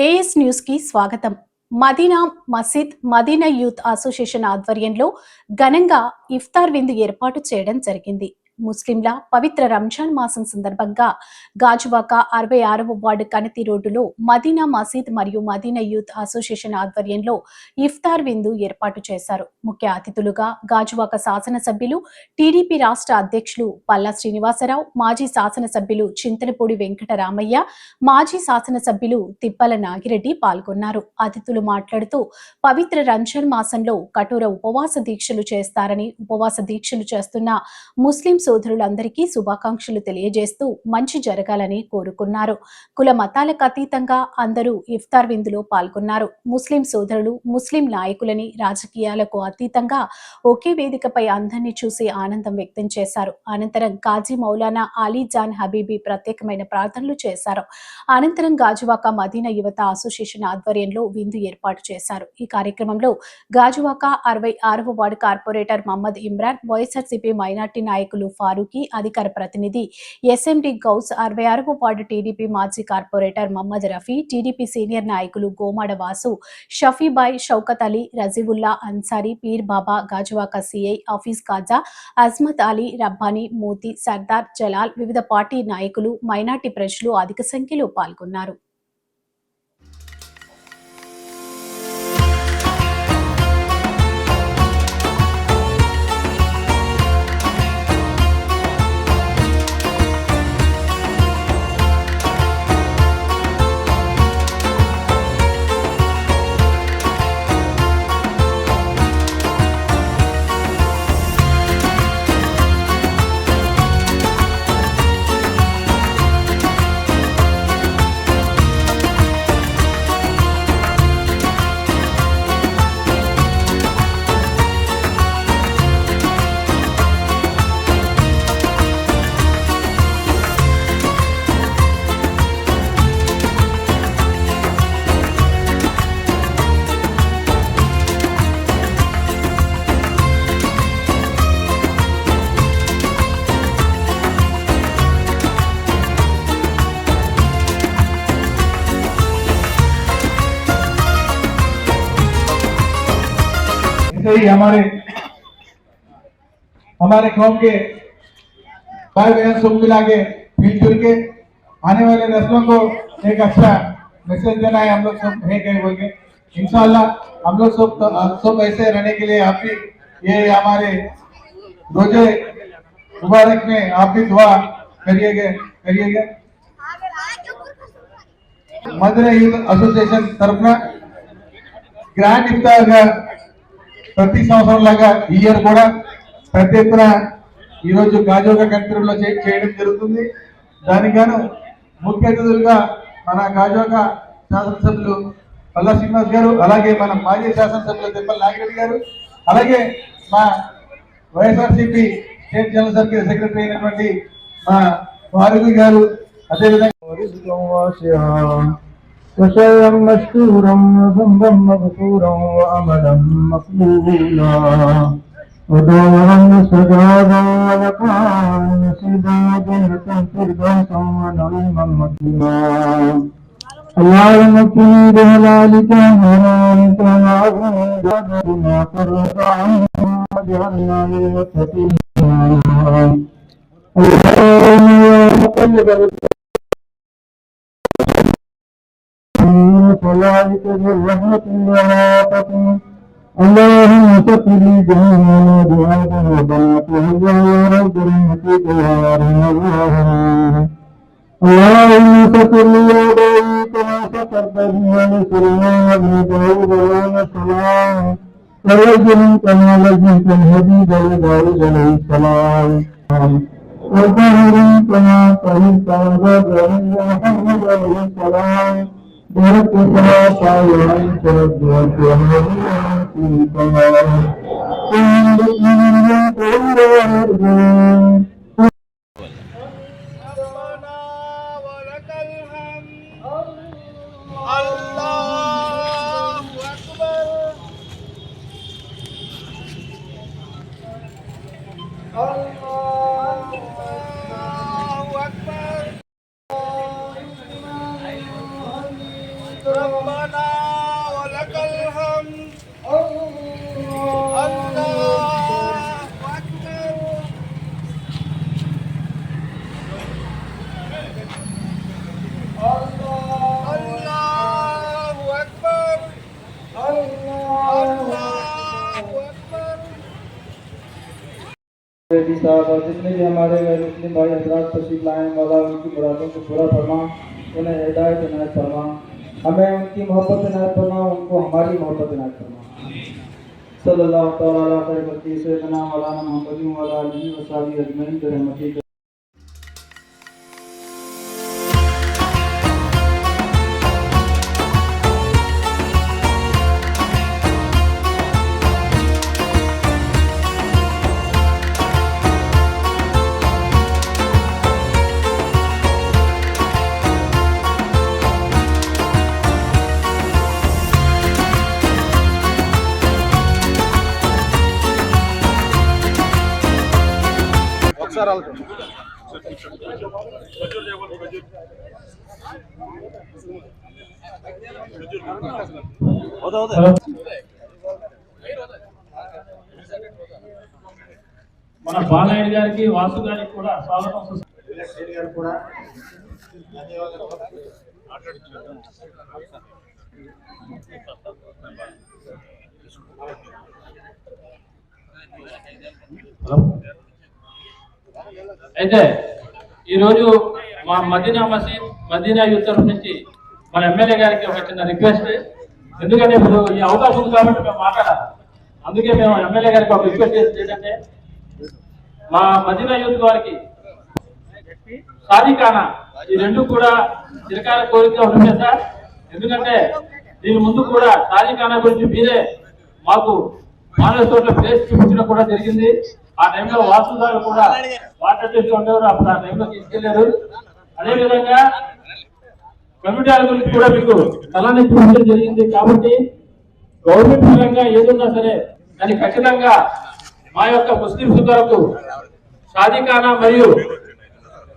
As news కి స్వాగతం. మదీనా మసీద్ మదీనా యూత్ అసోసియేషన్ ఆధ్వర్యంలో ఘనంగా ఇఫ్తార్ విందు ఏర్పాటు చేయడం జరిగింది. ముస్లింల పవిత్ర రంజాన్ మాసం సందర్భంగా గాజువాక 66వ వార్డు కనతి రోడ్డులో మదీనా మసీద్ మరియు మదీనా యూత్ అసోసియేషన్ ఆధ్వర్యంలో ఇఫ్తార్ విందు ఏర్పాటు చేశారు. ముఖ్య అతిథులుగా గాజువాక శాసనసభ్యులు, టీడీపీ రాష్ట్ర అధ్యక్షులు పల్లా శ్రీనివాసరావు, మాజీ శాసనసభ్యులు చింతలపూడి వెంకటరామయ్య, మాజీ శాసనసభ్యులు తిప్పల నాగిరెడ్డి పాల్గొన్నారు. అతిథులు మాట్లాడుతూ పవిత్ర రంజాన్ మాసంలో కఠోర ఉపవాస దీక్షలు చేస్తారని, ఉపవాస దీక్షలు చేస్తున్న ముస్లిం సోదరులందరికీ శుభాకాంక్షలు తెలియజేస్తూ మంచి జరగాలని కోరుకున్నారు. కుల మతాలకు అతీతంగా అందరూ ఇఫ్తార్ విందులో పాల్గొన్నారు. ముస్లిం సోదరులు, ముస్లిం నాయకులని రాజకీయాలకు అతీతంగా ఒకే వేదికపై అందరినీ చూసి ఆనందం వ్యక్తం చేశారు. అనంతరం కాజీ మౌలానా అలీ జాన్ హబీబీ ప్రత్యేకమైన ప్రార్థనలు చేశారు. అనంతరం గాజువాక మదీనా యువత అసోసియేషన్ ఆధ్వర్యంలో విందు ఏర్పాటు చేశారు. ఈ కార్యక్రమంలో గాజువాక 66వ ward corporator Mohammed Imran, YSRCP minority నాయకులు ఫారూకీ, అధికార ప్రతినిధి ఎస్ఎండి గౌస్, 66వ వార్డు టీడీపీ మాజీ corporator Mohammed Rafi, TDP senior నాయకులు గోమాడ వాసు, షఫీబాయ్, షౌకత్ అలీ, రజీవుల్లా అన్సారీ, పీర్ బాబా, గాజువాక సిఐ హఫీజ్ ఖాజా, అజ్మత్ అలీ, రబ్బానీ, మోతీ, సర్దార్, జలాల్, వివిధ పార్టీ నాయకులు, మైనార్టీ ప్రజలు అధిక సంఖ్యలో పాల్గొన్నారు. ही हमारे कौम के भाई बहन सब मिला के मिलजुल के आने वाले नस्लों को एक अच्छा मैसेज देना है। हम लोग सब है कहीं बोल के इंशाल्लाह हम लोग सब ऐसे रहने के लिए आप भी ये हमारे रोजे मुबारक में आप भी दुआ करिएगा। मदीना यूथ एसोसिएशन तरफना ग्रांड इफ्तार ప్రతి సంవత్సరం లాగా ఈ ఇయర్ కూడా పెద్ద ఎత్తున ఈరోజు గాజువాక కేంద్రంలో చేయడం జరుగుతుంది. దానికి గాను ముఖ్య అతిథులుగా మన గాజువాక శాసనసభ్యులు పల్లా శ్రీనివాస్ గారు, అలాగే మన మాజీ శాసనసభ్యులు తిప్పల నాగిరెడ్డి గారు, అలాగే మా YSRCP state general circle secretary అయినటువంటి మా ఫారూకీ గారు, అదేవిధంగా وشيئا مشكورا وذنبا مغفورا وعملا مقبولا ودورا مستجابا ولقاء نصيبا وجنة فردوسا ونعيما مقيما اللهم اكفني بهلالك ومنك وعافنا بما فرج عنا واجعلنا للمتقين اللهم يا مقلب صلاتك بالرحمة والعافية اللهم صل لي جميعا دعاء وبناته يا رب رحمتك يا ارحم الراحمين اللهم صل لي عليه كما سترت على سليمان بن داود عليه السلام ورجل كما رجلت الحبيب داود عليه السلام وطهر كما طهرت ابراهيم محمد عليه السلام بارك الله تعالى تربيت ربنا ولك الحمد الله أكبر الله أكبر الله أكبر। साहब और जितने भी हमारे गैर मुस्लिम भाई हजरात तशरीफ लाए वाला उनकी मुरादों को पूरा फरमा, उन्हें हिदायत इनायत फरमा, हमें उनकी मोहब्बत इनायत फरमा, उनको हमारी मोहब्बत इनायत फरमा। सल्लल्लाहु तआला अलैहि सय्यदना मौलाना मोहम्मद व अला आलिहि व सहाबिहि अजमईन बिरहमतिक। మన బాలయ్య గారికి వాసు గారికి కూడా స్వాగతం కూడా అయితే ఈరోజు మా మదీనా మసీద్ మదీనా యూత్ తరఫు నుంచి మన ఎమ్మెల్యే గారికి ఒక చిన్న రిక్వెస్ట్. ఎందుకంటే ఇప్పుడు ఈ అవకాశం ఉంది కాబట్టి మేము మాట్లాడాలి. అందుకే మేము ఎమ్మెల్యే గారికి ఒక రిక్వెస్ట్ చేసేది ఏంటంటే మా మదీనా యూత్ వారికి సాధికానా ఈ రెండు కూడా చిరకాల కోరిక ఉంటుంది సార్. ఎందుకంటే దీని ముందు కూడా సాధికానా గురించి మీరే మాకు మానవ చోట్ల ప్లేస్ చూపించడం కూడా జరిగింది. ఆ టైంలో వాసు గారు కూడా వాటర్ చేస్తూ ఉండేవారు, అప్పుడు ఆ టైంలో తీసుకెళ్లారు. అదేవిధంగా కమ్యూనిటీ గురించి కూడా మీకు తలాన్ని చూపించడం జరిగింది. కాబట్టి గవర్నమెంట్ పరంగా ఏదున్నా సరే దాన్ని ఖచ్చితంగా మా యొక్క ముస్లిం సోదరులకు షాదీఖానా మరియు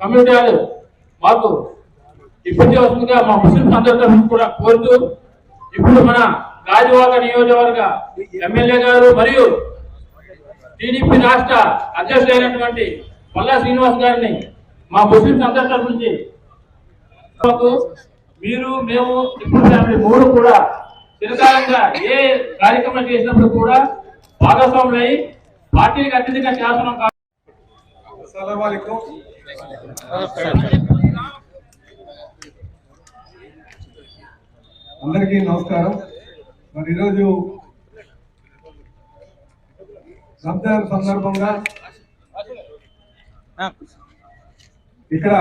కమ్యూనిటీ మాకు ఇబ్బంది వస్తుందిగా మా ముస్లిం అందరితో కూడా కోరుతూ ఇప్పుడు మన గాజువాక నియోజకవర్గ ఎమ్మెల్యే గారు మరియు టీడీపీ రాష్ట్ర అధ్యక్షుడైనటువంటి పల్లా శ్రీనివాస్ గారిని మా ముస్లిం అందరి తరఫు నుంచి మీరు మేము ఇప్పుడు ఫ్యామిలీ మూడు కూడా చిరకాలంగా ఏ కార్యక్రమం చేసినప్పుడు కూడా భాగస్వాములై పార్టీలకు అత్యధికంగా శాసనం. అందరికీ నమస్కారం. మరి ఈరోజు రంజాన్ సందర్భంగా ఇక్కడ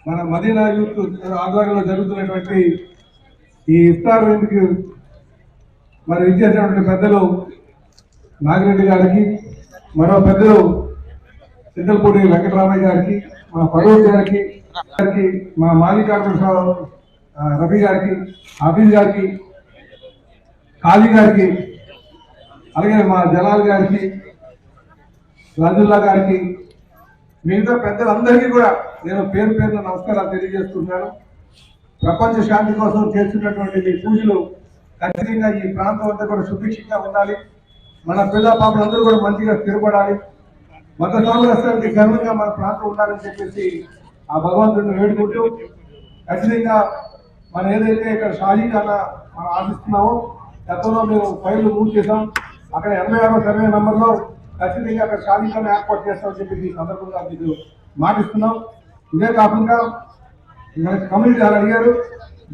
మన మదీనా యూత్ ఆధ్వర్యంలో జరుగుతున్నటువంటి ఈ ఇఫ్తార్ విందుకి మరి విచ్చేసినటువంటి పెద్దలు నాగిరెడ్డి గారికి, మరో పెద్దలు చింతలపూడి వెంకటరామయ్య గారికి, మా ఫరూక్ గారికి, మా మాజీ కార్పొరేటర్ రఫీ గారికి, హఫీజ్ గారికి, ఖాళీ గారికి, అలాగే మా జలాల్ గారికి, రాజుల్లా గారికి, మిగతా పెద్దలందరికీ కూడా నేను పేరు పేరున నమస్కారాలు తెలియజేస్తున్నాను. ప్రపంచ శాంతి కోసం చేస్తున్నటువంటి మీ పూజలు ఖచ్చితంగా ఈ ప్రాంతం అంతా కూడా సుభిక్షంగా ఉండాలి. మన పిల్ల పాపలందరూ కూడా మంచిగా స్థిరపడాలి. మత సామరస్యానికి గర్వంగా మన ప్రాంతం ఉండాలని చెప్పేసి ఆ భగవంతుడిని వేడుకుంటూ ఖచ్చితంగా మనం ఏదైతే ఇక్కడ షాజీఖానా మనం ఆశిస్తున్నామో గతంలో మేము ఫైళ్లు మూవ్ చేసాం. అక్కడ 86వ సర్వే నెంబర్లో ఖచ్చితంగా అక్కడ షాజీఖానా ఏర్పాటు చేస్తామని చెప్పి ఈ సందర్భంగా మీకు మాటిస్తున్నాం. ఇదే కాకుండా మనకి కమ్యూనిటీ వాళ్ళు అడిగారు,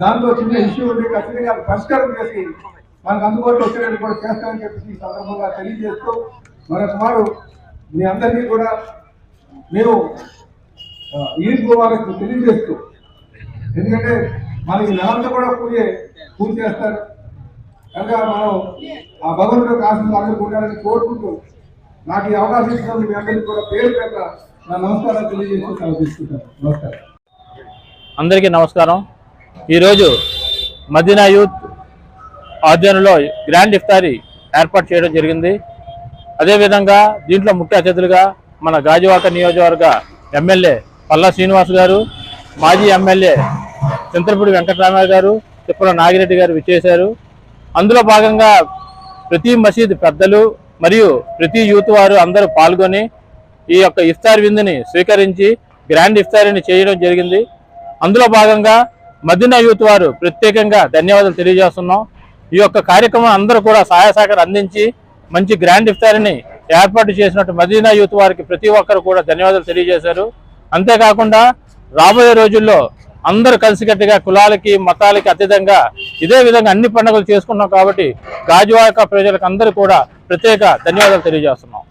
దాంతో చిన్న ఇష్యూ ఉండి ఖచ్చితంగా పరిష్కారం చేసి మనకు అందుబాటులో వచ్చేటట్టు కూడా చేస్తామని చెప్పి ఈ సందర్భంగా తెలియజేస్తూ మరొకమారు మీ అందరికీ కూడా మేము ఈద్ ముబారక్ తెలియజేస్తూ, ఎందుకంటే మనకి నెలంతా కూడా పూజ చేస్తారు కనుక మనం ఆ భగవంతుడికి ఆశలు అందరికీ ఉండాలని కోరుకుంటూ నాకు ఈ అవకాశం ఇచ్చిన మీ అందరికీ కూడా పేరు పేరు నా నమస్కారాలు తెలియజేస్తూ తీసుకుంటాను. నమస్కారం. అందరికీ నమస్కారం. ఈరోజు మదీనా యూత్ ఆధ్వర్యంలో గ్రాండ్ ఇఫ్తారీ ఏర్పాటు చేయడం జరిగింది. అదేవిధంగా దీంట్లో ముఖ్య అతిథులుగా మన గాజువాక నియోజకవర్గ ఎమ్మెల్యే పల్లా శ్రీనివాస్ గారు, మాజీ ఎమ్మెల్యే చింతలపూడి వెంకటరామయ్య గారు, తిప్పల నాగిరెడ్డి గారు విచ్చేశారు. అందులో భాగంగా ప్రతి మసీద్ పెద్దలు మరియు ప్రతి యూత్ వారు అందరూ పాల్గొని ఈ యొక్క ఇఫ్తార్ విందుని స్వీకరించి గ్రాండ్ ఇఫ్తారీని చేయడం జరిగింది. అందులో భాగంగా మదీనా యూత్ వారు ప్రత్యేకంగా ధన్యవాదాలు తెలియజేస్తున్నాం. ఈ యొక్క కార్యక్రమం అందరూ కూడా సహాయ సహకారం అందించి మంచి గ్రాండ్ ఇఫ్తారీని ఏర్పాటు చేసినట్టు మదీనా యూత్ వారికి ప్రతి ఒక్కరు కూడా ధన్యవాదాలు తెలియజేశారు. అంతేకాకుండా రాబోయే రోజుల్లో అందరూ కలిసికట్టుగా కులాలకి మతాలకి అతీతంగా ఇదే విధంగా అన్ని పండుగలు చేసుకున్నాం కాబట్టి గాజువాక ప్రజలకు అందరూ కూడా ప్రత్యేక ధన్యవాదాలు తెలియజేస్తున్నాం.